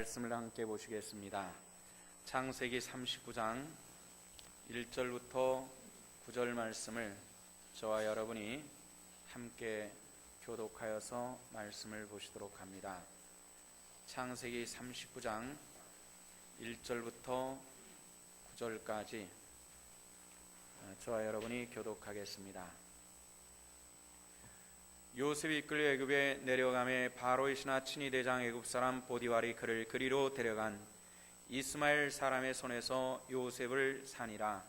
말씀을 함께 보시겠습니다. 창세기 39장 1절부터 9절 말씀을 저와 여러분이 함께 교독하여서 말씀을 보시도록 합니다. 창세기 39장 1절부터 9절까지 저와 여러분이 교독하겠습니다. 요셉이 이끌려 애굽에 내려가매 바로의 신하 친위 대장 애굽 사람 보디발이 그를 그리로 데려간 이스마엘 사람의 손에서 요셉을 산이라.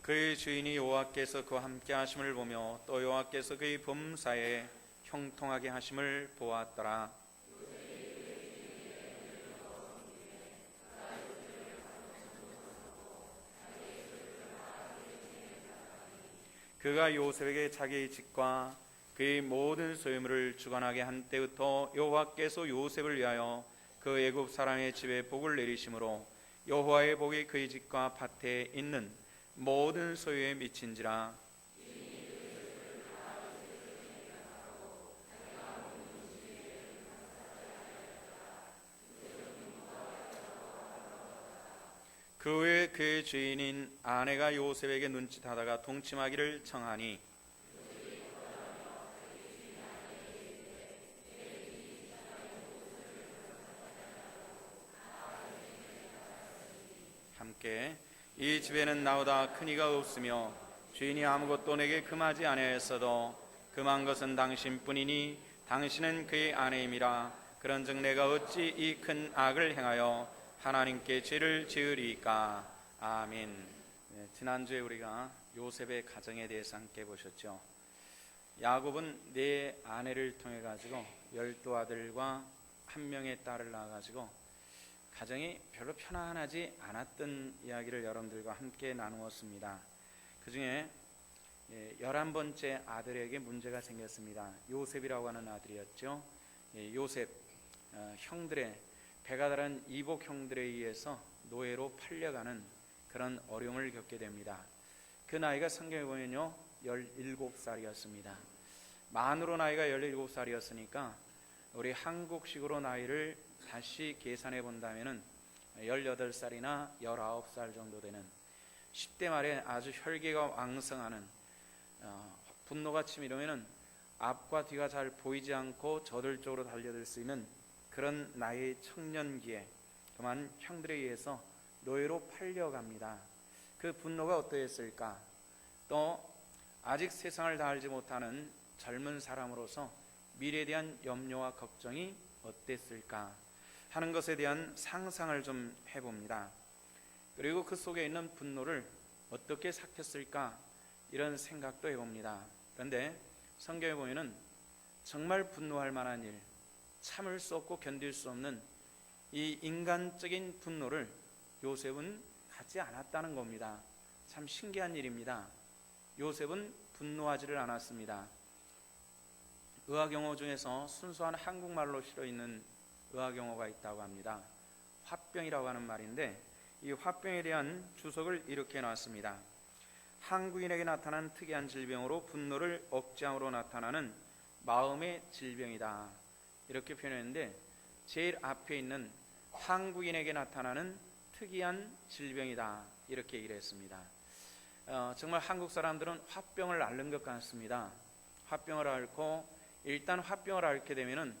그의 주인이 여호와께서 그와 함께 하심을 보며 또 여호와께서 그의 범사에 형통하게 하심을 보았더라. 그가 요셉에게 자기의 집과 그의 모든 소유물을 주관하게 한 때부터 여호와께서 요셉을 위하여 그 애굽 사람의 집에 복을 내리심으로 여호와의 복이 그의 집과 밭에 있는 모든 소유에 미친지라. 그 후에 그의 주인인 아내가 요셉에게 눈짓하다가 동침하기를 청하니 함께 이 집에는 나보다 큰 이가 없으며 주인이 아무것도 내게 금하지 아니하였어도 금한 것은 당신뿐이니 당신은 그의 아내임이라. 그런즉 내가 어찌 이 큰 악을 행하여 하나님께 죄를 지으리이까. 아멘. 지난주에 우리가 요셉의 가정에 대해서 함께 보셨죠. 야곱은 네 아내를 통해 가지고 12아들과 한 명의 딸을 낳아 가지고 가정이 별로 편안하지 않았던 이야기를 여러분들과 함께 나누었습니다. 그 중에 11번째 아들에게 문제가 생겼습니다. 요셉이라고 하는 아들이었죠. 요셉 형들의 배가 다른 이복 형들에 의해서 노예로 팔려가는 그런 어려움을 겪게 됩니다. 그 나이가 성경에 보면요 17살이었습니다. 만으로 나이가 17살이었으니까 우리 한국식으로 나이를 다시 계산해 본다면 18살이나 19살 정도 되는 10대 말에 아주 혈기가 왕성하는 분노가 치밀으면 앞과 뒤가 잘 보이지 않고 저돌적으로 달려들 수 있는 그런 나이의 청년기에 그만 형들에 의해서 노예로 팔려갑니다. 그 분노가 어떠했을까? 또 아직 세상을 다 알지 못하는 젊은 사람으로서 미래에 대한 염려와 걱정이 어땠을까 하는 것에 대한 상상을 좀 해봅니다. 그리고 그 속에 있는 분노를 어떻게 삭혔을까 이런 생각도 해봅니다. 그런데 성경에 보면은 정말 분노할 만한 일, 참을 수 없고 견딜 수 없는 이 인간적인 분노를 요셉은 갖지 않았다는 겁니다. 참 신기한 일입니다. 요셉은 분노하지를 않았습니다. 의학용어 중에서 순수한 한국말로 실어있는 의학용어가 있다고 합니다. 화병이라고 하는 말인데 이 화병에 대한 주석을 이렇게 놨습니다. 한국인에게 나타난 특이한 질병으로 분노를 억제함으로 나타나는 마음의 질병이다. 이렇게 표현했는데 제일 앞에 있는 한국인에게 나타나는 특이한 질병이다 이렇게 얘기를 했습니다. 정말 한국 사람들은 화병을 앓는 것 같습니다. 화병을 앓고 일단 화병을 앓게 되면은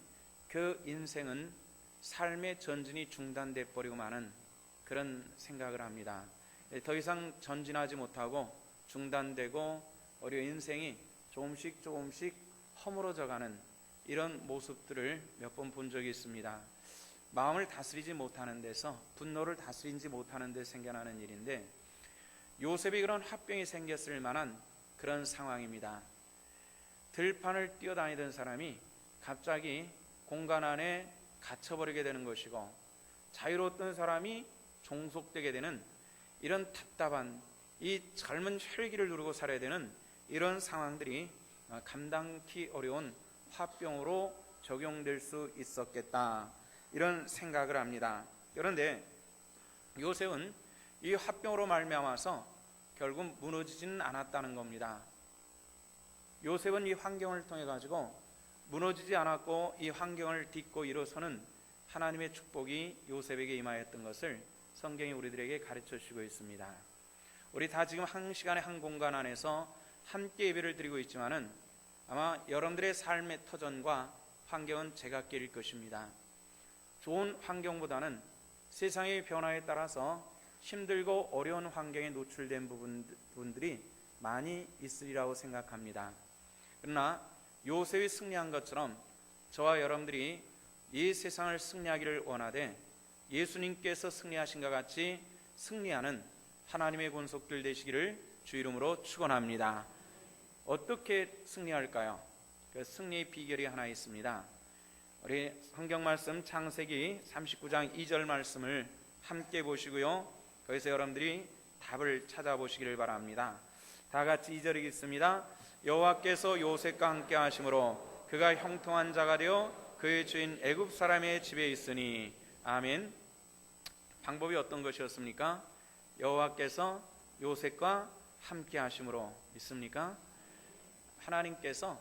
그 인생은 삶의 전진이 중단돼 버리고 마는 그런 생각을 합니다. 더 이상 전진하지 못하고 중단되고 우리 인생이 조금씩 허물어져가는 이런 모습들을 몇 번 본 적이 있습니다. 마음을 다스리지 못하는 데서 분노를 다스리지 못하는 데 생겨나는 일인데 요셉이 그런 화병이 생겼을 만한 그런 상황입니다. 들판을 뛰어다니던 사람이 갑자기 공간 안에 갇혀버리게 되는 것이고 자유로웠던 사람이 종속되게 되는 이런 답답한 이 젊은 혈기를 누르고 살아야 되는 이런 상황들이 감당하기 어려운 화병으로 적용될 수 있었겠다 이런 생각을 합니다. 그런데 요셉은 이 화병으로 말미암아서 결국 무너지지는 않았다는 겁니다. 요셉은 이 환경을 통해 가지고 무너지지 않았고 이 환경을 딛고 일어서는 하나님의 축복이 요셉에게 임하였던 것을 성경이 우리들에게 가르쳐 주고 있습니다. 우리 다 지금 한 시간에 한 공간 안에서 함께 예배를 드리고 있지만은 아마 여러분들의 삶의 터전과 환경은 제각기일 것입니다. 좋은 환경보다는 세상의 변화에 따라서 힘들고 어려운 환경에 노출된 부분들이 많이 있으리라고 생각합니다. 그러나 요셉이 승리한 것처럼 저와 여러분들이 이 세상을 승리하기를 원하되 예수님께서 승리하신 것 같이 승리하는 하나님의 권속들 되시기를 주 이름으로 축원합니다. 어떻게 승리할까요? 그 승리의 비결이 하나 있습니다. 우리 성경 말씀 창세기 39장 2절 말씀을 함께 보시고요. 거기서 여러분들이 답을 찾아보시기를 바랍니다. 다 같이 2절 읽겠습니다. 여호와께서 요셉과 함께 하심으로 그가 형통한 자가 되어 그의 주인 애굽 사람의 집에 있으니. 아멘. 방법이 어떤 것이었습니까? 여호와께서 요셉과 함께 하심으로. 믿습니까? 하나님께서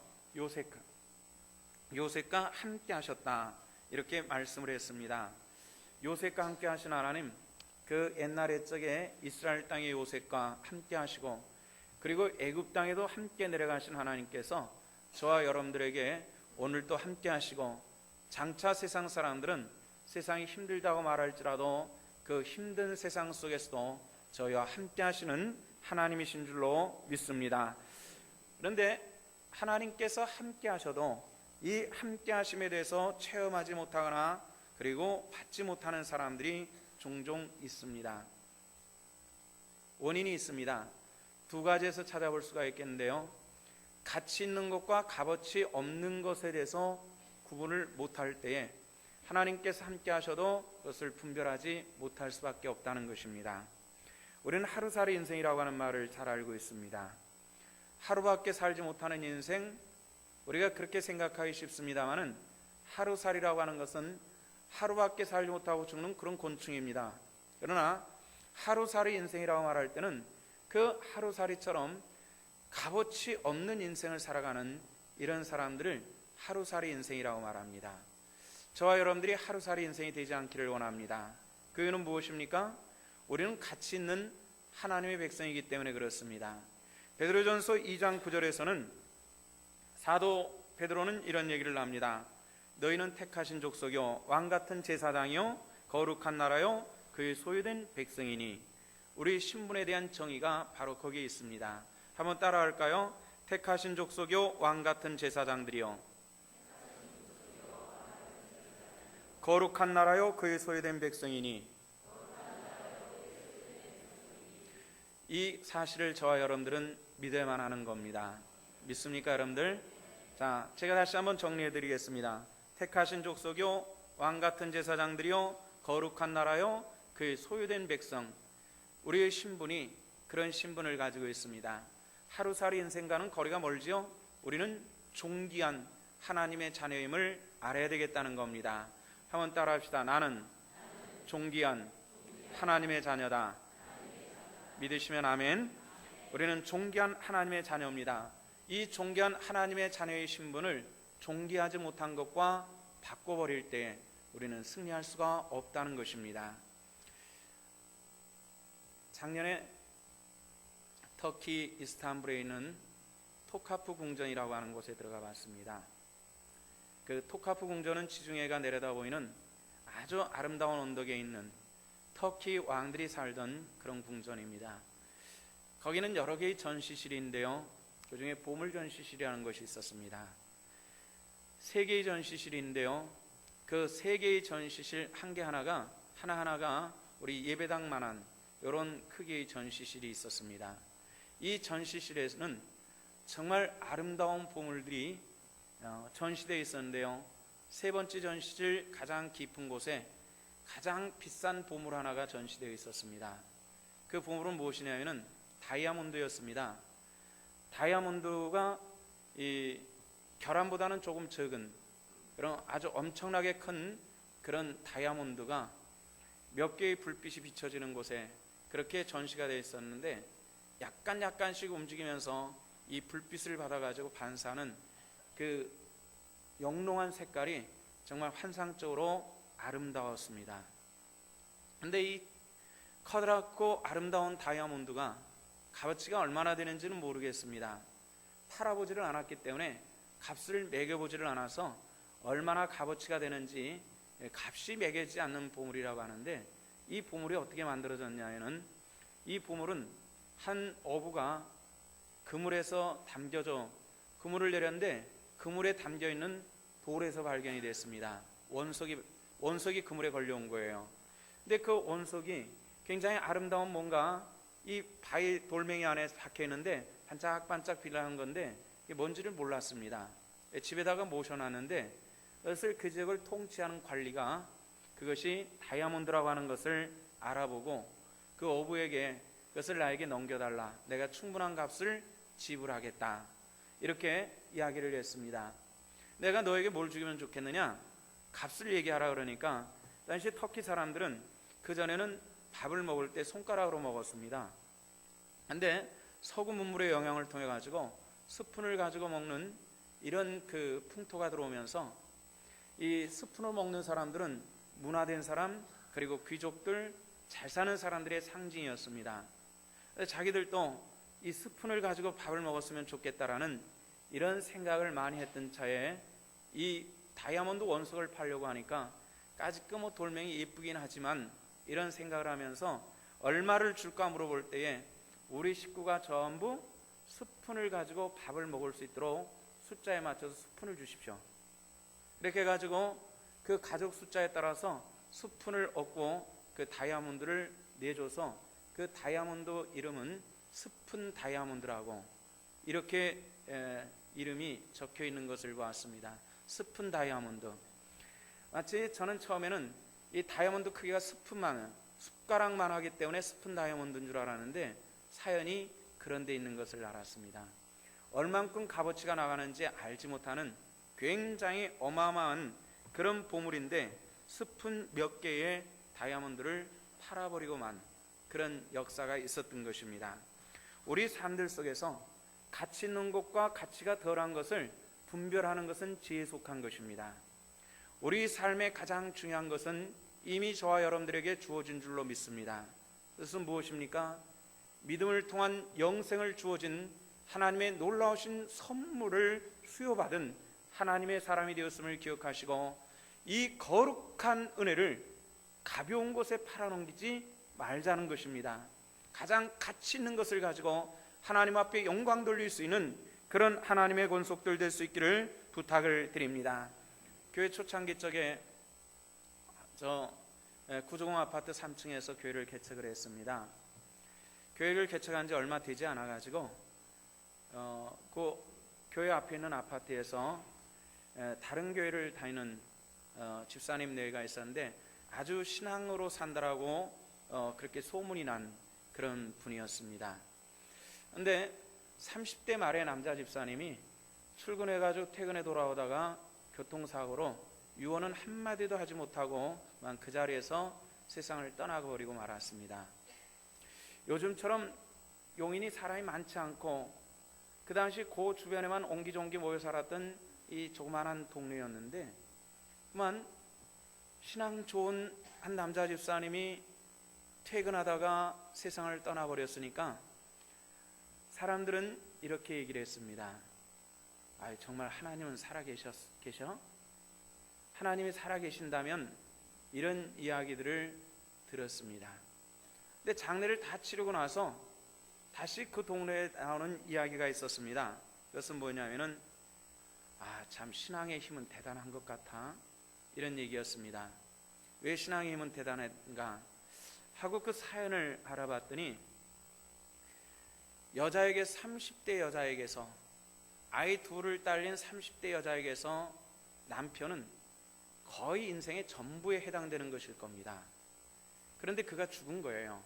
요셉과 함께 하셨다, 이렇게 말씀을 했습니다. 요셉과 함께 하신 하나님, 그 옛날 옛적에 이스라엘 땅의 요셉과 함께 하시고 그리고 애굽 땅에도 함께 내려가신 하나님께서 저와 여러분들에게 오늘도 함께 하시고, 장차 세상 사람들은 세상이 힘들다고 말할지라도 그 힘든 세상 속에서도 저희와 함께 하시는 하나님이신 줄로 믿습니다. 그런데 하나님께서 함께 하셔도 이 함께 하심에 대해서 체험하지 못하거나 그리고 받지 못하는 사람들이 종종 있습니다. 원인이 있습니다. 두 가지에서 찾아볼 수가 있겠는데요. 가치 있는 것과 값어치 없는 것에 대해서 구분을 못할 때에 하나님께서 함께 하셔도 그것을 분별하지 못할 수밖에 없다는 것입니다. 우리는 하루살이 인생이라고 하는 말을 잘 알고 있습니다. 하루밖에 살지 못하는 인생, 우리가 그렇게 생각하기 쉽습니다만은 하루살이라고 하는 것은 하루밖에 살지 못하고 죽는 그런 곤충입니다. 그러나 하루살이 인생이라고 말할 때는 그 하루살이처럼 값어치 없는 인생을 살아가는 이런 사람들을 하루살이 인생이라고 말합니다. 저와 여러분들이 하루살이 인생이 되지 않기를 원합니다. 그 이유는 무엇입니까? 우리는 가치 있는 하나님의 백성이기 때문에 그렇습니다. 베드로전서 2장 9절에서는 사도 베드로는 이런 얘기를 합니다. 너희는 택하신 족속이요 왕같은 제사장이요 거룩한 나라요 그의 소유된 백성이니. 우리 신분에 대한 정의가 바로 거기에 있습니다. 한번 따라할까요? 택하신 족속이요 왕같은 제사장들이요 거룩한 나라요 그의 소유된 백성이니. 이 사실을 저와 여러분들은 믿어야만 하는 겁니다. 믿습니까, 여러분들? 자, 제가 다시 한번 정리해 드리겠습니다. 택하신 족속이요 왕같은 제사장들이요 거룩한 나라요 그의 소유된 백성. 우리의 신분이 그런 신분을 가지고 있습니다. 하루살이 인생과는 거리가 멀지요. 우리는 존귀한 하나님의 자녀임을 알아야 되겠다는 겁니다. 한번 따라합시다. 나는 존귀한 하나님의 자녀다. 믿으시면 아멘. 우리는 존귀한 하나님의 자녀입니다. 이 존귀한 하나님의 자녀의 신분을 존귀하지 못한 것과 바꿔버릴 때 우리는 승리할 수가 없다는 것입니다. 작년에 터키 이스탄불에 있는 토카프 궁전이라고 하는 곳에 들어가 봤습니다. 그 토카프 궁전은 지중해가 내려다 보이는 아주 아름다운 언덕에 있는 터키 왕들이 살던 그런 궁전입니다. 거기는 여러 개의 전시실인데요, 그 중에 보물 전시실이라는 것이 있었습니다. 3개의 전시실인데요, 그 3개의 전시실 하나하나가 우리 예배당만한 이런 크기의 전시실이 있었습니다. 이 전시실에서는 정말 아름다운 보물들이 전시되어 있었는데요, 3번째 전시실 가장 깊은 곳에 가장 비싼 보물 하나가 전시되어 있었습니다. 그 보물은 무엇이냐면은 다이아몬드였습니다. 다이아몬드가 이 결함보다는 조금 적은 그런 아주 엄청나게 큰 그런 다이아몬드가 몇 개의 불빛이 비춰지는 곳에 그렇게 전시가 되어 있었는데 약간씩 움직이면서 이 불빛을 받아가지고 반사하는 그 영롱한 색깔이 정말 환상적으로 아름다웠습니다. 근데 이 커다랗고 아름다운 다이아몬드가 값어치가 얼마나 되는지는 모르겠습니다. 팔아보지를 않았기 때문에 값을 매겨보지를 않아서 얼마나 값어치가 되는지 값이 매겨지지 않는 보물이라고 하는데, 이 보물이 어떻게 만들어졌냐면은 이 보물은 한 어부가 그물에서 담겨져 그물을 내렸는데 그물에 담겨있는 돌에서 발견이 됐습니다. 원석이 그물에 걸려온 거예요. 근데 그 원석이 굉장히 아름다운 뭔가 이 바위 돌멩이 안에 박혀 있는데 반짝반짝 빛나는 건데 이게 뭔지를 몰랐습니다. 집에다가 모셔놨는데 그것을 그 지역을 통치하는 관리가 그것이 다이아몬드라고 하는 것을 알아보고 그 어부에게 그것을 나에게 넘겨달라, 내가 충분한 값을 지불하겠다, 이렇게 이야기를 했습니다. 내가 너에게 뭘 주기면 좋겠느냐, 값을 얘기하라 그러니까 당시 터키 사람들은 그전에는 밥을 먹을 때 손가락으로 먹었습니다. 근데 서구 문물의 영향을 통해 가지고 스푼을 가지고 먹는 이런 그 풍토가 들어오면서 이 스푼을 먹는 사람들은 문화된 사람, 그리고 귀족들, 잘 사는 사람들의 상징이었습니다. 자기들도 이 스푼을 가지고 밥을 먹었으면 좋겠다라는 이런 생각을 많이 했던 차에 이 다이아몬드 원석을 팔려고 하니까 까짓거 뭐 돌멩이 예쁘긴 하지만 이런 생각을 하면서 얼마를 줄까 물어볼 때에 우리 식구가 전부 스푼을 가지고 밥을 먹을 수 있도록 숫자에 맞춰서 스푼을 주십시오. 이렇게 해가지고 그 가족 숫자에 따라서 스푼을 얻고 그 다이아몬드를 내줘서 그 다이아몬드 이름은 스푼 다이아몬드라고 이렇게 이름이 적혀 있는 것을 보았습니다. 스푼 다이아몬드. 마치 저는 처음에는 이 다이아몬드 크기가 스푼만, 숟가락만 하기 때문에 스푼 다이아몬드인 줄 알았는데 사연이 그런 데 있는 것을 알았습니다. 얼만큼 값어치가 나가는지 알지 못하는 굉장히 어마어마한 그런 보물인데 스푼 몇 개의 다이아몬드를 팔아버리고만 그런 역사가 있었던 것입니다. 우리 삶들 속에서 가치 있는 것과 가치가 덜한 것을 분별하는 것은 지혜에 속한 것입니다. 우리 삶의 가장 중요한 것은 이미 저와 여러분들에게 주어진 줄로 믿습니다. 그것은 무엇입니까? 믿음을 통한 영생을 주어진 하나님의 놀라우신 선물을 수여받은 하나님의 사람이 되었음을 기억하시고 이 거룩한 은혜를 가벼운 곳에 팔아넘기지 말자는 것입니다. 가장 가치 있는 것을 가지고 하나님 앞에 영광 돌릴 수 있는 그런 하나님의 권속들 될 수 있기를 부탁을 드립니다. 교회 초창기 쪽에 저 구조공 아파트 3층에서 교회를 개척을 했습니다. 교회를 개척한 지 얼마 되지 않아 가지고 그 교회 앞에 있는 아파트에서 다른 교회를 다니는 집사님 네가 있었는데 아주 신앙으로 산다라고 그렇게 소문이 난 그런 분이었습니다. 근데 30대 말의 남자 집사님이 출근해가지고 퇴근해 돌아오다가 교통사고로 유언은 한마디도 하지 못하고 그 자리에서 세상을 떠나버리고 말았습니다. 요즘처럼 용인이 사람이 많지 않고 그 당시 그 주변에만 옹기종기 모여 살았던 이 조그만한 동네였는데 그만 신앙 좋은 한 남자 집사님이 퇴근하다가 세상을 떠나버렸으니까 사람들은 이렇게 얘기를 했습니다. 정말 하나님은 살아계셔? 하나님이 살아계신다면 이런 이야기들을 들었습니다. 근데 장례를 다 치르고 나서 다시 그 동네에 나오는 이야기가 있었습니다. 그것은 뭐냐면은 참 신앙의 힘은 대단한 것 같아, 이런 얘기였습니다. 왜 신앙의 힘은 대단한가 하고 그 사연을 알아봤더니 여자에게 30대 여자에게서 아이 둘을 딸린 30대 여자에게서 남편은 거의 인생의 전부에 해당되는 것일 겁니다. 그런데 그가 죽은 거예요.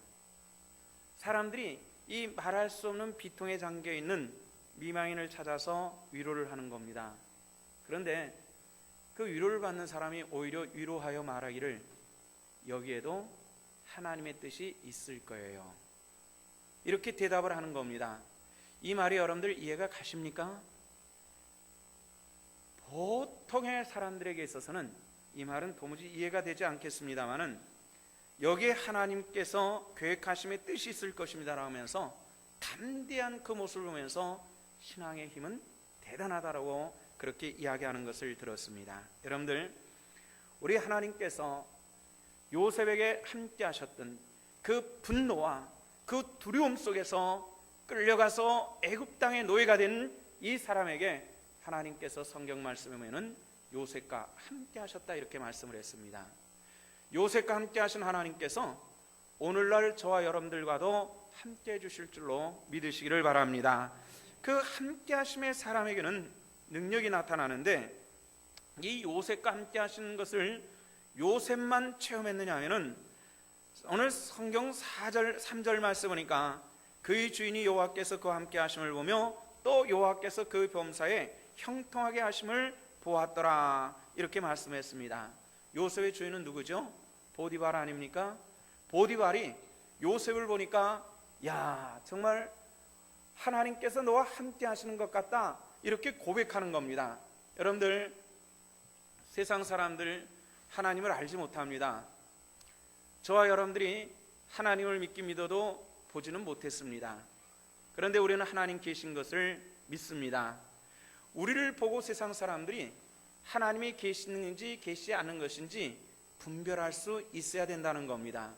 사람들이 이 말할 수 없는 비통에 잠겨있는 미망인을 찾아서 위로를 하는 겁니다. 그런데 그 위로를 받는 사람이 오히려 위로하여 말하기를 여기에도 하나님의 뜻이 있을 거예요, 이렇게 대답을 하는 겁니다. 이 말이 여러분들 이해가 가십니까? 보통의 사람들에게 있어서는 이 말은 도무지 이해가 되지 않겠습니다만은 여기에 하나님께서 계획하심의 뜻이 있을 것입니다 라면서 담대한 그 모습을 보면서 신앙의 힘은 대단하다라고 그렇게 이야기하는 것을 들었습니다. 여러분들, 우리 하나님께서 요셉에게 함께 하셨던 그 분노와 그 두려움 속에서 끌려가서 애굽 땅의 노예가 된 이 사람에게 하나님께서 성경 말씀에 보면은 요셉과 함께 하셨다 이렇게 말씀을 했습니다. 요셉과 함께 하신 하나님께서 오늘날 저와 여러분들과도 함께 해주실 줄로 믿으시기를 바랍니다. 그 함께 하심의 사람에게는 능력이 나타나는데 이 요셉과 함께 하시는 것을 요셉만 체험했느냐 하면은 오늘 성경 4절 3절 말씀 보니까 그의 주인이 여호와께서 그와 함께 하심을 보며 또 여호와께서 그 범사에 형통하게 하심을 보았더라 이렇게 말씀했습니다. 요셉의 주인은 누구죠? 보디발 아닙니까? 보디발이 요셉을 보니까 야, 정말 하나님께서 너와 함께 하시는 것 같다 이렇게 고백하는 겁니다. 여러분들, 세상 사람들 하나님을 알지 못합니다. 저와 여러분들이 하나님을 믿어도 보지는 못했습니다. 그런데 우리는 하나님 계신 것을 믿습니다. 우리를 보고 세상 사람들이 하나님이 계시는지 계시지 않는 것인지 분별할 수 있어야 된다는 겁니다.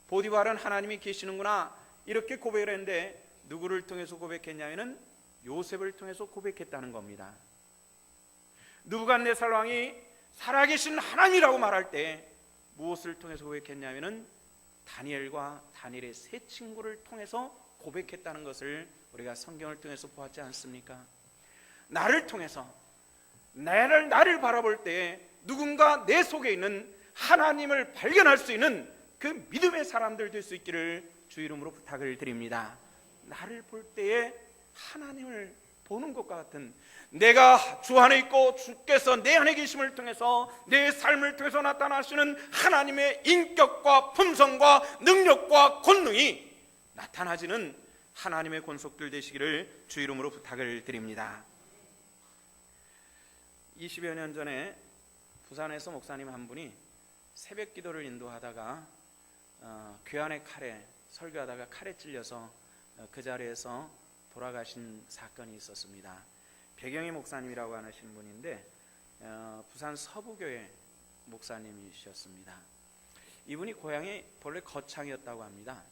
보디발은 하나님이 계시는구나 이렇게 고백을 했는데 누구를 통해서 고백했냐면은 요셉을 통해서 고백했다는 겁니다. 느부갓네살 왕이 살아계신 하나님이라고 말할 때 무엇을 통해서 고백했냐면은 다니엘과 다니엘의 세 친구를 통해서 고백했다는 것을 우리가 성경을 통해서 보았지 않습니까? 나를 통해서 나를 바라볼 때 누군가 내 속에 있는 하나님을 발견할 수 있는 그 믿음의 사람들 될 수 있기를 주 이름으로 부탁을 드립니다. 나를 볼 때에 하나님을 보는 것과 같은, 내가 주 안에 있고 주께서 내 안에 계심을 통해서 내 삶을 통해서 나타나시는 하나님의 인격과 품성과 능력과 권능이 나타나지는 하나님의 권속들 되시기를 주 이름으로 부탁을 드립니다. 20여 년 전에 부산에서 목사님 한 분이 새벽 기도를 인도하다가 괴한의 칼에 설교하다가 칼에 찔려서 그 자리에서 돌아가신 사건이 있었습니다. 배경희 목사님이라고 하신 분인데 부산 서부교회 목사님이셨습니다. 이분이 고향이 본래 거창이었다고 합니다.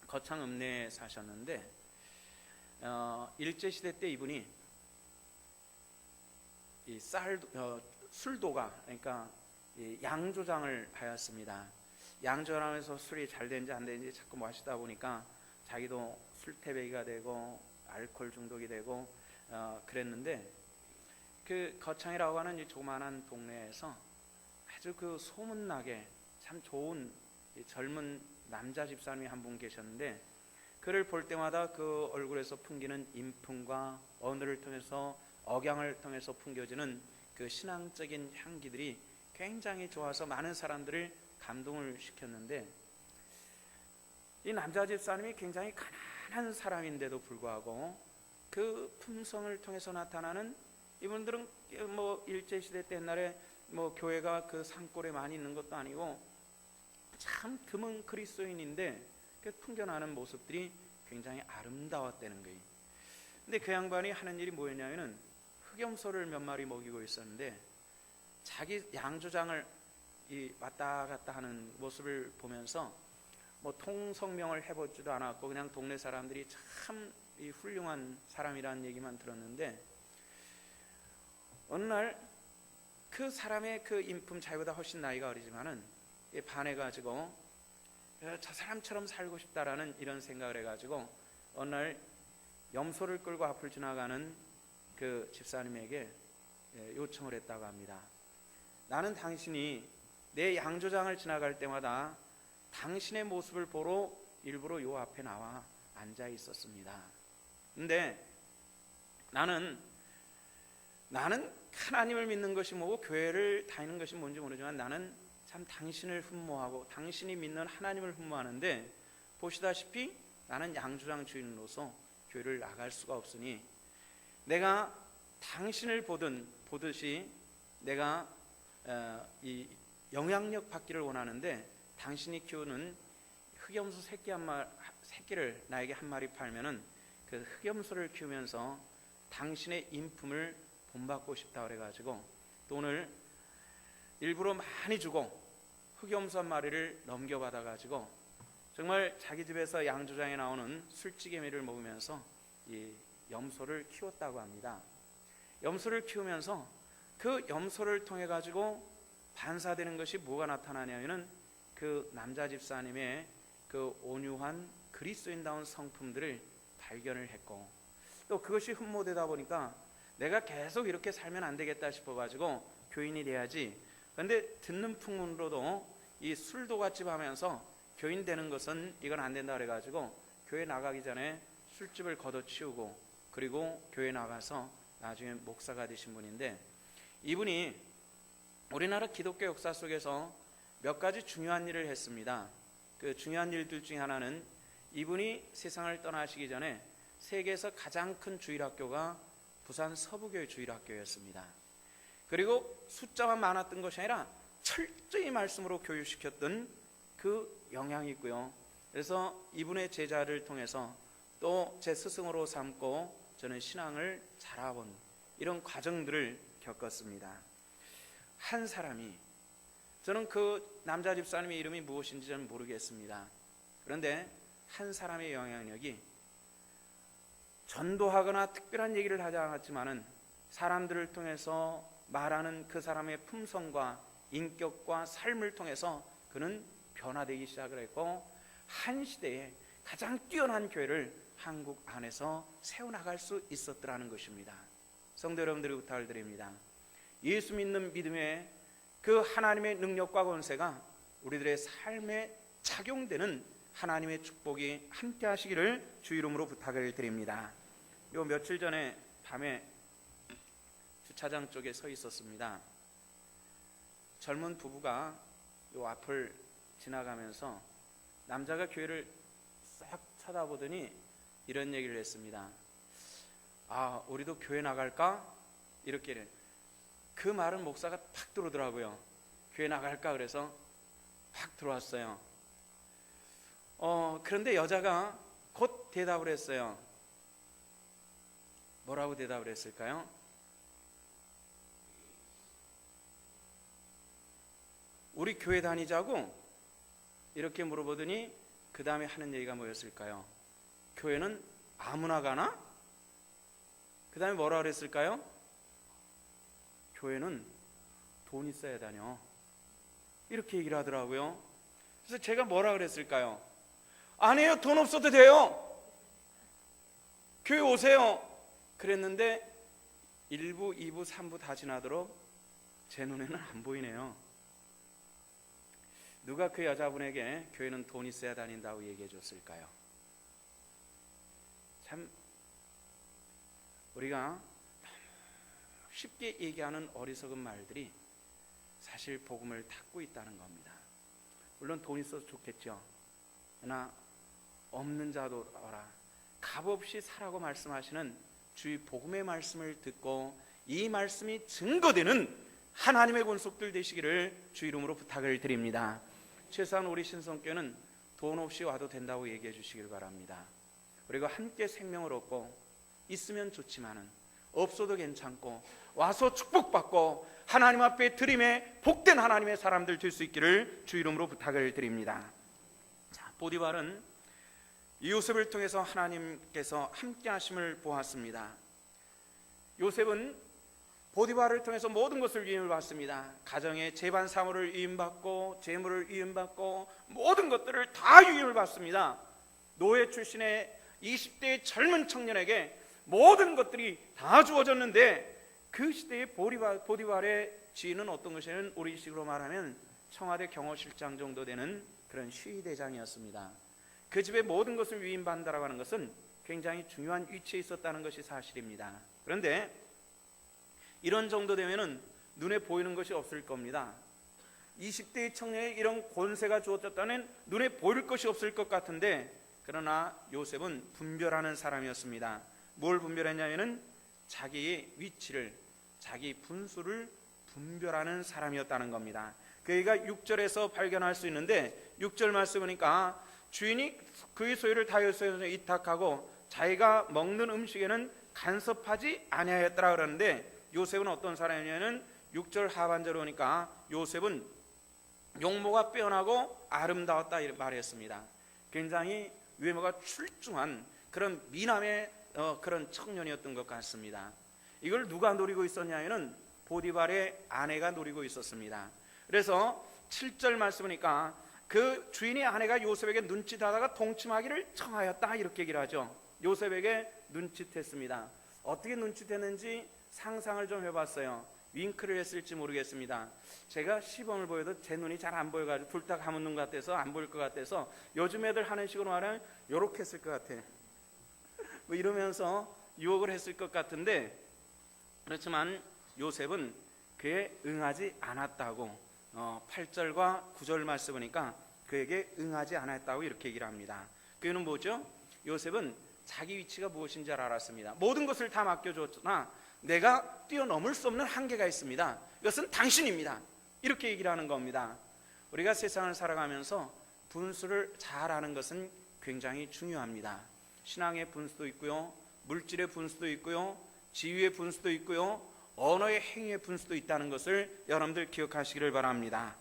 거창 읍내에 사셨는데 일제시대 때 이분이 이 술도가, 그러니까 양조장을 하였습니다. 양조장에서 술이 잘 되는지 안 되는지 자꾸 마시다 보니까 자기도 술태배기가 되고 알코올 중독이 되고 그랬는데 그 거창이라고 하는 이 조그만한 동네에서 아주 그 소문나게 참 좋은 젊은 남자 집사님이 한 분 계셨는데 그를 볼 때마다 그 얼굴에서 풍기는 인품과 언어를 통해서 억양을 통해서 풍겨지는 그 신앙적인 향기들이 굉장히 좋아서 많은 사람들을 감동을 시켰는데 이 남자 집사님이 굉장히 가난한 사람인데도 불구하고 그 품성을 통해서 나타나는, 이분들은 뭐 일제시대 때 옛날에 뭐 교회가 그 산골에 많이 있는 것도 아니고 참 드문 그리스도인인데 그 풍겨나는 모습들이 굉장히 아름다웠다는 거예요. 근데 그 양반이 하는 일이 뭐였냐면은 흑염소를 몇 마리 먹이고 있었는데 자기 양조장을 왔다 갔다 하는 모습을 보면서 뭐 통성명을 해보지도 않았고 그냥 동네 사람들이 참 훌륭한 사람이라는 얘기만 들었는데 어느 날 그 사람의 그 인품, 자기보다 훨씬 나이가 어리지만은 반해가지고 저 사람처럼 살고 싶다라는 이런 생각을 해가지고 어느 날 염소를 끌고 앞을 지나가는 그 집사님에게 요청을 했다고 합니다. 나는 당신이 내 양조장을 지나갈 때마다 당신의 모습을 보러 일부러 요 앞에 나와 앉아 있었습니다. 근데 나는 하나님을 믿는 것이 뭐고 교회를 다니는 것이 뭔지 모르지만 나는 참 당신을 흠모하고 당신이 믿는 하나님을 흠모하는데 보시다시피 나는 양조장 주인으로서 교회를 나갈 수가 없으니 내가 당신을 보듯이 내가 이 영향력 받기를 원하는데 당신이 키우는 흑염소 새끼를 나에게 한 마리 팔면은 그 흑염소를 키우면서 당신의 인품을 본받고 싶다 그래가지고 돈을 일부러 많이 주고 흑염소 한 마리를 넘겨받아가지고 정말 자기 집에서 양조장에 나오는 술찌개미를 먹으면서 이 염소를 키웠다고 합니다. 염소를 키우면서 그 염소를 통해 가지고 반사되는 것이 뭐가 나타나냐면은 그 남자 집사님의 그 온유한 그리스도인다운 성품들을 발견을 했고, 또 그것이 흠모되다 보니까 내가 계속 이렇게 살면 안 되겠다 싶어가지고 교인이 돼야지. 그런데 듣는 풍문으로도 이 술도갓집 하면서 교인 되는 것은 이건 안 된다 그래가지고 교회 나가기 전에 술집을 걷어치우고 그리고 교회 나가서 나중에 목사가 되신 분인데, 이분이 우리나라 기독교 역사 속에서 몇 가지 중요한 일을 했습니다. 그 중요한 일들 중에 하나는 이분이 세상을 떠나시기 전에 세계에서 가장 큰 주일학교가 부산 서부교회 주일학교였습니다. 그리고 숫자만 많았던 것이 아니라 철저히 말씀으로 교육시켰던 그 영향이 있고요. 그래서 이분의 제자를 통해서 또 제 스승으로 삼고 저는 신앙을 자라본 이런 과정들을 겪었습니다. 한 사람이, 저는 그 남자 집사님의 이름이 무엇인지 저는 모르겠습니다. 그런데 한 사람의 영향력이 전도하거나 특별한 얘기를 하지 않았지만은 사람들을 통해서 말하는 그 사람의 품성과 인격과 삶을 통해서 그는 변화되기 시작을 했고, 한 시대에 가장 뛰어난 교회를 한국 안에서 세워나갈 수 있었더라는 것입니다. 성도 여러분들이 부탁을 드립니다. 예수 믿는 믿음의 그 하나님의 능력과 권세가 우리들의 삶에 작용되는 하나님의 축복이 함께 하시기를 주 이름으로 부탁을 드립니다. 요 며칠 전에 밤에 주차장 쪽에 서 있었습니다. 젊은 부부가 요 앞을 지나가면서 남자가 교회를 싹 쳐다보더니 이런 얘기를 했습니다. 아, 우리도 교회 나갈까? 이렇게. 그 말은 목사가 팍 들어오더라고요. 교회 나갈까? 그래서 팍 들어왔어요. 그런데 여자가 곧 대답을 했어요. 뭐라고 대답을 했을까요? 우리 교회 다니자고? 이렇게 물어보더니 그 다음에 하는 얘기가 뭐였을까요? 교회는 아무나 가나? 그 다음에 뭐라 그랬을까요? 교회는 돈 있어야 다녀. 이렇게 얘기를 하더라고요. 그래서 제가 뭐라 그랬을까요? 아니에요, 돈 없어도 돼요. 교회 오세요. 그랬는데 1부, 2부, 3부 다 지나도록 제 눈에는 안 보이네요. 누가 그 여자분에게 교회는 돈 있어야 다닌다고 얘기해 줬을까요? 참 우리가 쉽게 얘기하는 어리석은 말들이 사실 복음을 닫고 있다는 겁니다. 물론 돈 있어서 좋겠죠. 그러나 없는 자도 오라, 값없이 사라고 말씀하시는 주의 복음의 말씀을 듣고 이 말씀이 증거되는 하나님의 권속들 되시기를 주 이름으로 부탁을 드립니다. 최소한 우리 신성교회는 돈 없이 와도 된다고 얘기해 주시길 바랍니다. 그리고 함께 생명을 얻고 있으면 좋지만은 없어도 괜찮고 와서 축복받고 하나님 앞에 드림에 복된 하나님의 사람들 될 수 있기를 주 이름으로 부탁을 드립니다. 자, 보디발은 이 요셉을 통해서 하나님께서 함께 하심을 보았습니다. 요셉은 보디발을 통해서 모든 것을 위임을 받습니다. 가정의 재반 사무를 위임받고 재물을 위임받고 모든 것들을 다 위임을 받습니다. 노예 출신의 20대의 젊은 청년에게 모든 것들이 다 주어졌는데 그 시대의 보디발의 지위는 어떤 것이냐면 우리식으로 말하면 청와대 경호실장 정도 되는 그런 시위대장이었습니다. 그 집에 모든 것을 위임받는다라고 하는 것은 굉장히 중요한 위치에 있었다는 것이 사실입니다. 그런데 이런 정도 되면은 눈에 보이는 것이 없을 겁니다. 20대의 청년에 이런 권세가 주어졌다면 눈에 보일 것이 없을 것 같은데 그러나 요셉은 분별하는 사람이었습니다. 뭘 분별했냐면은 자기의 위치를, 자기 분수를 분별하는 사람이었다는 겁니다. 그가 6절에서 발견할 수 있는데 6절 말씀 보니까 주인이 그의 소유를 다 요셉에게 위탁하고 자기가 먹는 음식에는 간섭하지 아니하였더라 그러는데 요셉은 어떤 사람이냐면 6절 하반절에 보니까 요셉은 용모가 빼어나고 아름다웠다 이렇게 말했습니다. 굉장히 외모가 출중한 그런 미남의 그런 청년이었던 것 같습니다. 이걸 누가 노리고 있었냐면은 보디발의 아내가 노리고 있었습니다. 그래서 7절 말씀 보니까 그 주인의 아내가 요셉에게 눈짓하다가 동침하기를 청하였다 이렇게 얘기를 하죠. 요셉에게 눈짓했습니다. 어떻게 눈짓했는지 상상을 좀 해봤어요. 윙크를 했을지 모르겠습니다. 제가 시범을 보여도 제 눈이 잘 안 보여가지고 둘 다 감은 눈 같아서 안 보일 것 같아서 요즘 애들 하는 식으로 말하면 요렇게 했을 것 같아. 뭐 이러면서 유혹을 했을 것 같은데, 그렇지만 요셉은 그에 응하지 않았다고 8절과 9절 말씀 보니까 그에게 응하지 않았다고 이렇게 얘기를 합니다. 그 이유는 뭐죠? 요셉은 자기 위치가 무엇인지 알았습니다. 모든 것을 다 맡겨줬으나 내가 뛰어넘을 수 없는 한계가 있습니다. 이것은 당신입니다. 이렇게 얘기를 하는 겁니다. 우리가 세상을 살아가면서 분수를 잘 아는 것은 굉장히 중요합니다. 신앙의 분수도 있고요, 물질의 분수도 있고요, 지위의 분수도 있고요, 언어의 행위의 분수도 있다는 것을 여러분들 기억하시기를 바랍니다.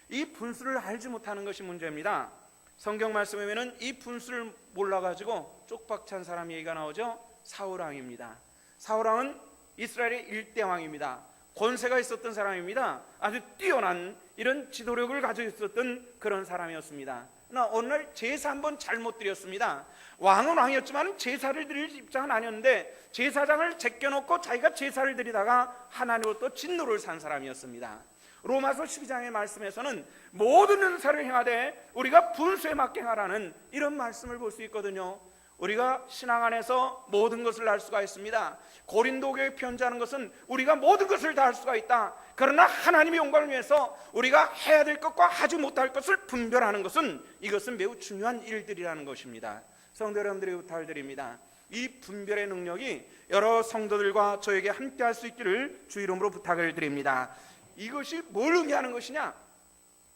이 분수를 알지 못하는 것이 문제입니다. 성경 말씀에 보면 이 분수를 몰라가지고 쪽박찬 사람 얘기가 나오죠. 사울왕입니다. 사울왕은 이스라엘의 일대 왕입니다. 권세가 있었던 사람입니다. 아주 뛰어난 이런 지도력을 가지고 있었던 그런 사람이었습니다. 그러나 어느 날 제사 한번 잘못 드렸습니다. 왕은 왕이었지만 제사를 드릴 입장은 아니었는데 제사장을 제껴놓고 자기가 제사를 드리다가 하나님으로부터 진노를 산 사람이었습니다. 로마서 12장의 말씀에서는 모든 은사를 행하되 우리가 분수에 맞게 하라는 이런 말씀을 볼 수 있거든요. 우리가 신앙 안에서 모든 것을 알 수가 있습니다. 고린도교에 편지하는 것은 우리가 모든 것을 다 할 수가 있다. 그러나 하나님의 영광을 위해서 우리가 해야 될 것과 하지 못할 것을 분별하는 것은 이것은 매우 중요한 일들이라는 것입니다. 성도 여러분들이 부탁드립니다. 이 분별의 능력이 여러 성도들과 저에게 함께 할 수 있기를 주 이름으로 부탁을 드립니다. 이것이 뭘 의미하는 것이냐?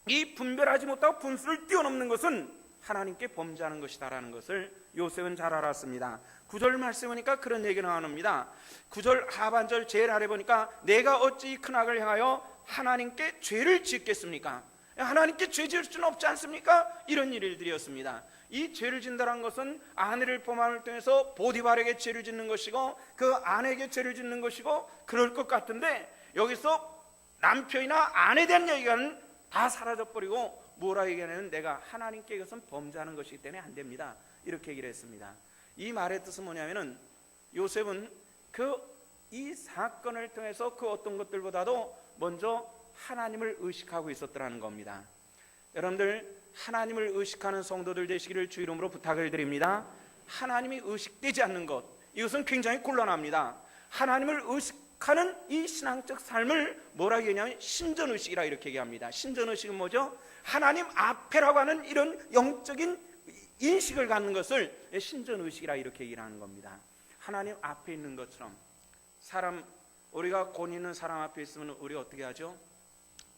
이 분별하지 못하고 분수를 뛰어넘는 것은 하나님께 범죄하는 것이다라는 것을 요셉은 잘 알았습니다. 9절 말씀 보니까 그런 얘기가 나옵니다. 9절 하반절 제일 아래 보니까 내가 어찌 이 큰 악을 행하여 하나님께 죄를 짓겠습니까? 하나님께 죄 지을 수는 없지 않습니까? 이런 일들이었습니다. 이 죄를 짓는다는 것은 아내를 범함을 통해서 보디발에게 죄를 짓는 것이고 그 아내에게 죄를 짓는 것이고 그럴 것 같은데 여기서 남편이나 아내에 대한 얘기는 다 사라져버리고 뭐라 얘기하냐면 내가 하나님께 이것은 범죄하는 것이기 때문에 안 됩니다. 이렇게 얘기를 했습니다. 이 말의 뜻은 뭐냐면은 요셉은 이 사건을 통해서 그 어떤 것들보다도 먼저 하나님을 의식하고 있었더라는 겁니다. 여러분들 하나님을 의식하는 성도들 되시기를 주 이름으로 부탁을 드립니다. 하나님이 의식되지 않는 것, 이것은 굉장히 곤란합니다. 하나님을 의식하는 이 신앙적 삶을 뭐라 얘기하냐면 신전의식이라 이렇게 얘기합니다. 신전의식은 뭐죠? 하나님 앞에라고 하는 이런 영적인 인식을 갖는 것을 신전의식이라 이렇게 얘기를 하는 겁니다. 하나님 앞에 있는 것처럼 우리가 권 있는 사람 앞에 있으면 우리 어떻게 하죠?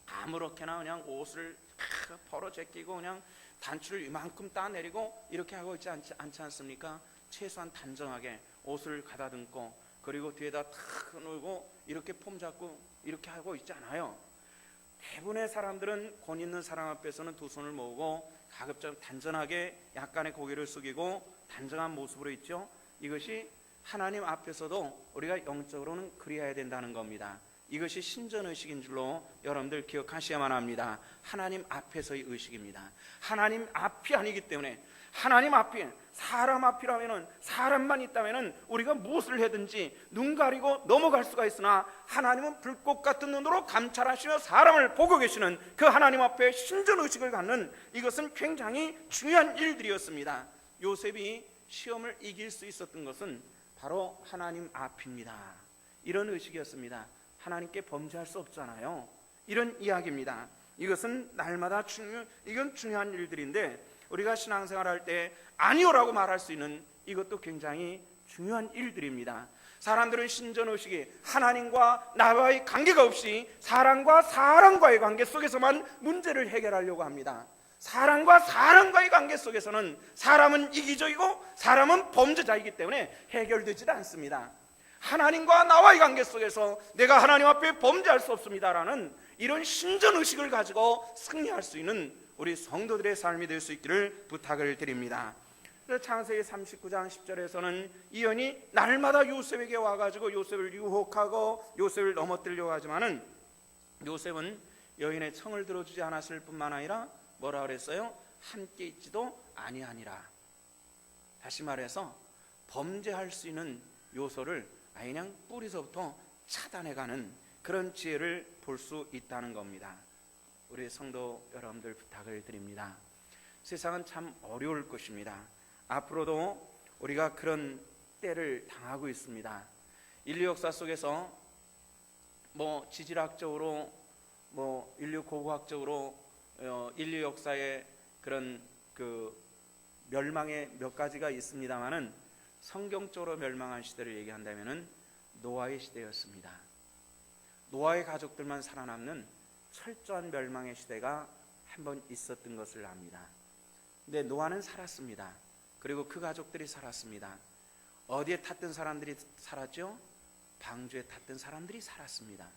아무렇게나 그냥 옷을 벌어 제끼고 그냥 단추를 이만큼 따내리고 이렇게 하고 있지 않지 않습니까? 최소한 단정하게 옷을 가다듬고 그리고 뒤에다 탁 놓고 이렇게 폼 잡고 이렇게 하고 있지 않아요. 대부분의 사람들은 권 있는 사람 앞에서는 두 손을 모으고 가급적 단전하게 약간의 고개를 숙이고 단정한 모습으로 있죠. 이것이 하나님 앞에서도 우리가 영적으로는 그리해야 된다는 겁니다. 이것이 신전의식인 줄로 여러분들 기억하셔야만 합니다. 하나님 앞에서의 의식입니다. 하나님 앞이 아니기 때문에 하나님 앞이 사람 앞이라면은 사람만 있다면은 우리가 무엇을 해든지 눈 가리고 넘어갈 수가 있으나 하나님은 불꽃 같은 눈으로 감찰하시며 사람을 보고 계시는 그 하나님 앞에 신전의식을 갖는 이것은 굉장히 중요한 일들이었습니다. 요셉이 시험을 이길 수 있었던 것은 바로 하나님 앞입니다. 이런 의식이었습니다. 하나님께 범죄할 수 없잖아요. 이런 이야기입니다. 이것은 날마다 이건 중요한 일들인데 우리가 신앙생활할 때 아니오라고 말할 수 있는 이것도 굉장히 중요한 일들입니다. 사람들은 신전의식이 하나님과 나와의 관계가 없이 사람과 사람과의 관계 속에서만 문제를 해결하려고 합니다. 사람과 사람과의 관계 속에서는 사람은 이기적이고 사람은 범죄자이기 때문에 해결되지 않습니다. 하나님과 나와의 관계 속에서 내가 하나님 앞에 범죄할 수 없습니다라는 이런 신전의식을 가지고 승리할 수 있는 우리 성도들의 삶이 될 수 있기를 부탁을 드립니다. 창세기 39장 10절에서는 이 여인이 날마다 요셉에게 와가지고 요셉을 유혹하고 요셉을 넘어뜨리려고 하지만은 요셉은 여인의 청을 들어주지 않았을 뿐만 아니라 뭐라 그랬어요? 함께 있지도 아니하니라. 다시 말해서 범죄할 수 있는 요소를 아예 그냥 뿌리서부터 차단해가는 그런 지혜를 볼 수 있다는 겁니다. 우리 성도 여러분들 부탁을 드립니다. 세상은 참 어려울 것입니다. 앞으로도 우리가 그런 때를 당하고 있습니다. 인류 역사 속에서 지질학적으로 인류 고고학적으로 인류 역사의 그런 멸망의 몇 가지가 있습니다만은 성경적으로 멸망한 시대를 얘기한다면은 노아의 시대였습니다. 노아의 가족들만 살아남는 철저한 멸망의 시대가 한 번 있었던 것을 압니다. 근데 노아는 살았습니다. 그리고 그 가족들이 살았습니다. 어디에 탔던 사람들이 살았죠? 방주에 탔던 사람들이 살았습니다.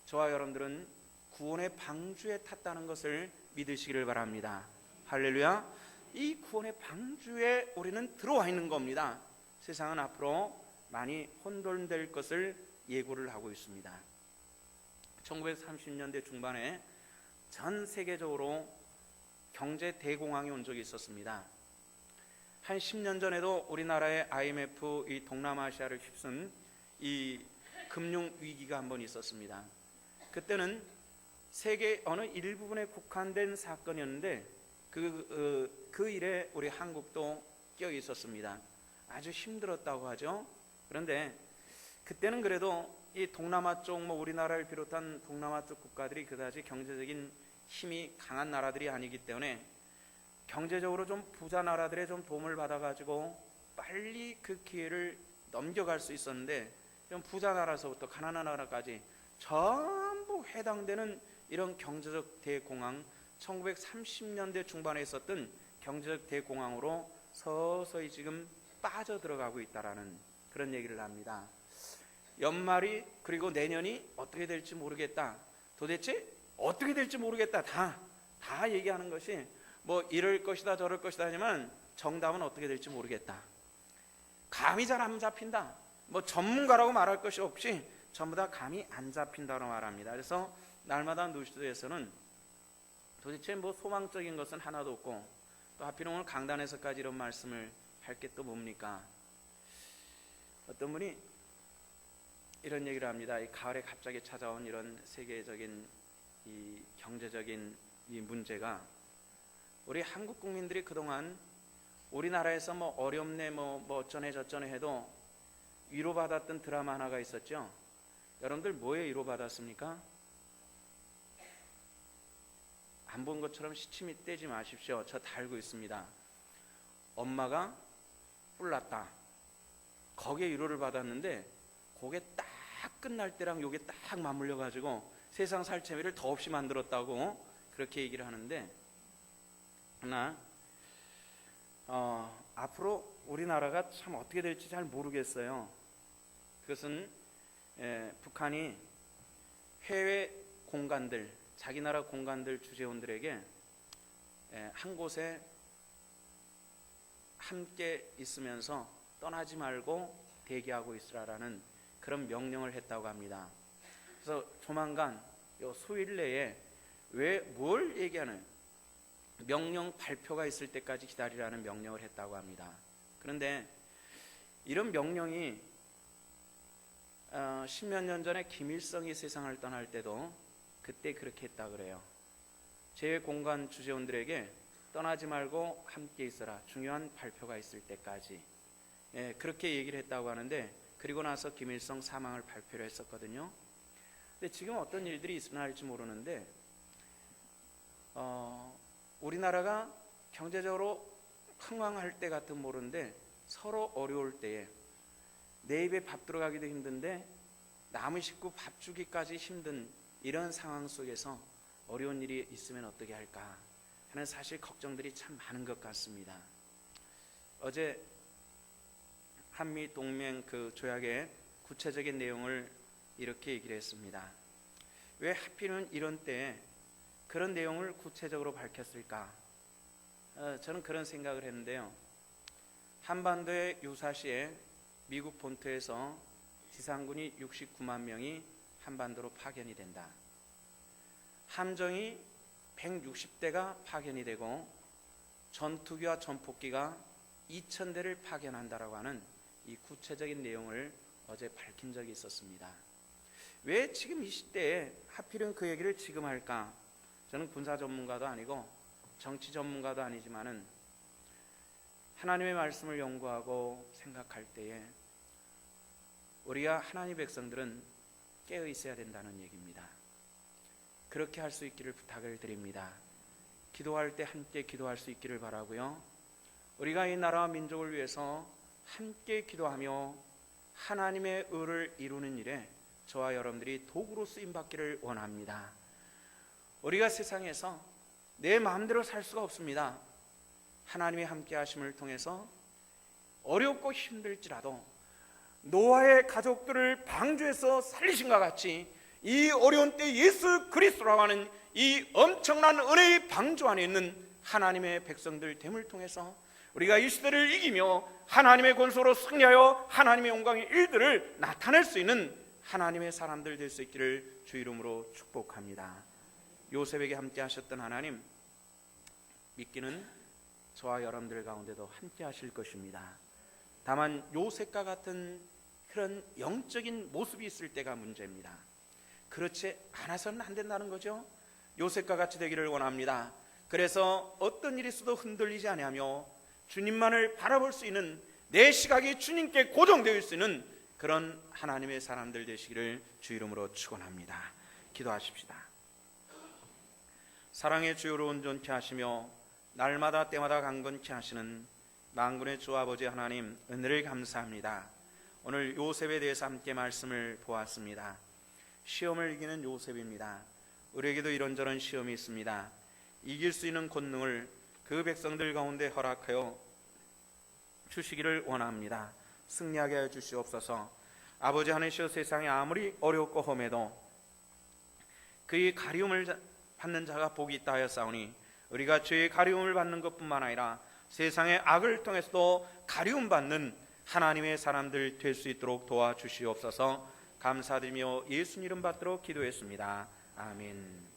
저와 여러분들은 구원의 방주에 탔다는 것을 믿으시기를 바랍니다. 할렐루야. 이 구원의 방주에 우리는 들어와 있는 겁니다. 세상은 앞으로 많이 혼돈될 것을 예고를 하고 있습니다. 1930년대 중반에 전 세계적으로 경제 대공황이 온 적이 있었습니다. 한 10년 전에도 우리나라의 IMF, 이 동남아시아를 휩쓴 이 금융 위기가 한 번 있었습니다. 그때는 세계 어느 일부분에 국한된 사건이었는데 그 일에 우리 한국도 껴 있었습니다. 아주 힘들었다고 하죠. 그런데 그때는 그래도 이 동남아 쪽 우리나라를 비롯한 동남아 쪽 국가들이 그다지 경제적인 힘이 강한 나라들이 아니기 때문에 경제적으로 좀 부자 나라들의 좀 도움을 받아가지고 빨리 그 기회를 넘겨갈 수 있었는데 좀 부자 나라서부터 가난한 나라까지 전부 해당되는 이런 경제적 대공황, 1930년대 중반에 있었던 경제적 대공황으로 서서히 지금 빠져들어가고 있다라는 그런 얘기를 합니다. 연말이 그리고 내년이 어떻게 될지 모르겠다. 도대체 어떻게 될지 모르겠다. 다 얘기하는 것이 이럴 것이다 저럴 것이다 하지만 정답은 어떻게 될지 모르겠다. 감이 잘 안 잡힌다. 전문가라고 말할 것이 없이 전부 다 감이 안 잡힌다고 말합니다. 그래서 날마다 뉴스에서는 도대체 소망적인 것은 하나도 없고 또 하필 오늘 강단에서까지 이런 말씀을 할 게 또 뭡니까? 어떤 분이 이런 얘기를 합니다. 이 가을에 갑자기 찾아온 이런 세계적인 이 경제적인 이 문제가 우리 한국 국민들이 그동안 우리나라에서 어렵네 어쩌네 저쩌네 해도 위로받았던 드라마 하나가 있었죠. 여러분들 뭐에 위로받았습니까? 안 본 것처럼 시침이 떼지 마십시오. 저 다 알고 있습니다. 엄마가 뿔났다. 거기에 위로를 받았는데 그게 딱 끝날 때랑 요게 딱 맞물려 가지고 세상 살 재미를 더없이 만들었다고 그렇게 얘기를 하는데 앞으로 우리나라가 참 어떻게 될지 잘 모르겠어요. 그것은 북한이 해외 공간들, 자기 나라 공간들 주재원들에게 한 곳에 함께 있으면서 떠나지 말고 대기하고 있으라라는 그런 명령을 했다고 합니다. 그래서 조만간 요 수일 내에 뭘 얘기하는 명령 발표가 있을 때까지 기다리라는 명령을 했다고 합니다. 그런데 이런 명령이 10몇 년 전에 김일성이 세상을 떠날 때도 그때 그렇게 했다 그래요. 제 공간 주재원들에게 떠나지 말고 함께 있어라. 중요한 발표가 있을 때까지. 그렇게 얘기를 했다고 하는데 그리고 나서 김일성 사망을 발표를 했었거든요. 근데 지금 어떤 일들이 일어날지 모르는데 우리나라가 경제적으로 흥황할 때 같은 모르는데 서로 어려울 때에 내 입에 밥 들어가기도 힘든데 남의 식구 밥 주기까지 힘든 이런 상황 속에서 어려운 일이 있으면 어떻게 할까 하는 사실 걱정들이 참 많은 것 같습니다. 어제 한미 동맹 그 조약의 구체적인 내용을 이렇게 얘기를 했습니다. 왜 하필은 이런 때에 그런 내용을 구체적으로 밝혔을까? 저는 그런 생각을 했는데요. 한반도의 유사시에 미국 본토에서 지상군이 69만 명이 한반도로 파견이 된다. 함정이 160대가 파견이 되고 전투기와 전폭기가 2000대를 파견한다라고 하는 이 구체적인 내용을 어제 밝힌 적이 있었습니다. 왜 지금 이 시대에 하필은 그 얘기를 지금 할까? 저는 군사 전문가도 아니고 정치 전문가도 아니지만은 하나님의 말씀을 연구하고 생각할 때에 우리가 하나님의 백성들은 깨어 있어야 된다는 얘기입니다. 그렇게 할 수 있기를 부탁을 드립니다. 기도할 때 함께 기도할 수 있기를 바라고요. 우리가 이 나라와 민족을 위해서 함께 기도하며 하나님의 의를 이루는 일에 저와 여러분들이 도구로 쓰임받기를 원합니다. 우리가 세상에서 내 마음대로 살 수가 없습니다. 하나님의 함께 하심을 통해서 어렵고 힘들지라도 노아의 가족들을 방주에서 살리신과 같이 이 어려운 때 예수 그리스도라고 하는 이 엄청난 은혜의 방주 안에 있는 하나님의 백성들 됨을 통해서 우리가 이 시대를 이기며 하나님의 권소로 승리하여 하나님의 영광의 일들을 나타낼 수 있는 하나님의 사람들 될 수 있기를 주 이름으로 축복합니다. 요셉에게 함께 하셨던 하나님 믿기는 저와 여러분들 가운데도 함께 하실 것입니다. 다만 요셉과 같은 그런 영적인 모습이 있을 때가 문제입니다. 그렇지 않아서는 안 된다는 거죠. 요셉과 같이 되기를 원합니다. 그래서 어떤 일이 있어도 흔들리지 아니하며 주님만을 바라볼 수 있는 내 시각이 주님께 고정되어 있는 그런 하나님의 사람들 되시기를 주 이름으로 축원합니다. 기도하십시다. 사랑의 주요로 온전케 하시며 날마다 때마다 강건케 하시는 만군의 주 아버지 하나님 은혜를 감사합니다. 오늘 요셉에 대해서 함께 말씀을 보았습니다. 시험을 이기는 요셉입니다. 우리에게도 이런저런 시험이 있습니다. 이길 수 있는 권능을 그 백성들 가운데 허락하여 주시기를 원합니다. 승리하게 하여 주시옵소서. 아버지 하나님, 세상에 아무리 어렵고 험해도 그의 가리움을 받는 자가 복이 있다 하였사오니 우리가 주의 가리움을 받는 것뿐만 아니라 세상의 악을 통해서도 가리움 받는 하나님의 사람들 될 수 있도록 도와주시옵소서. 감사드리며 예수님 이름 받도록 기도했습니다. 아멘.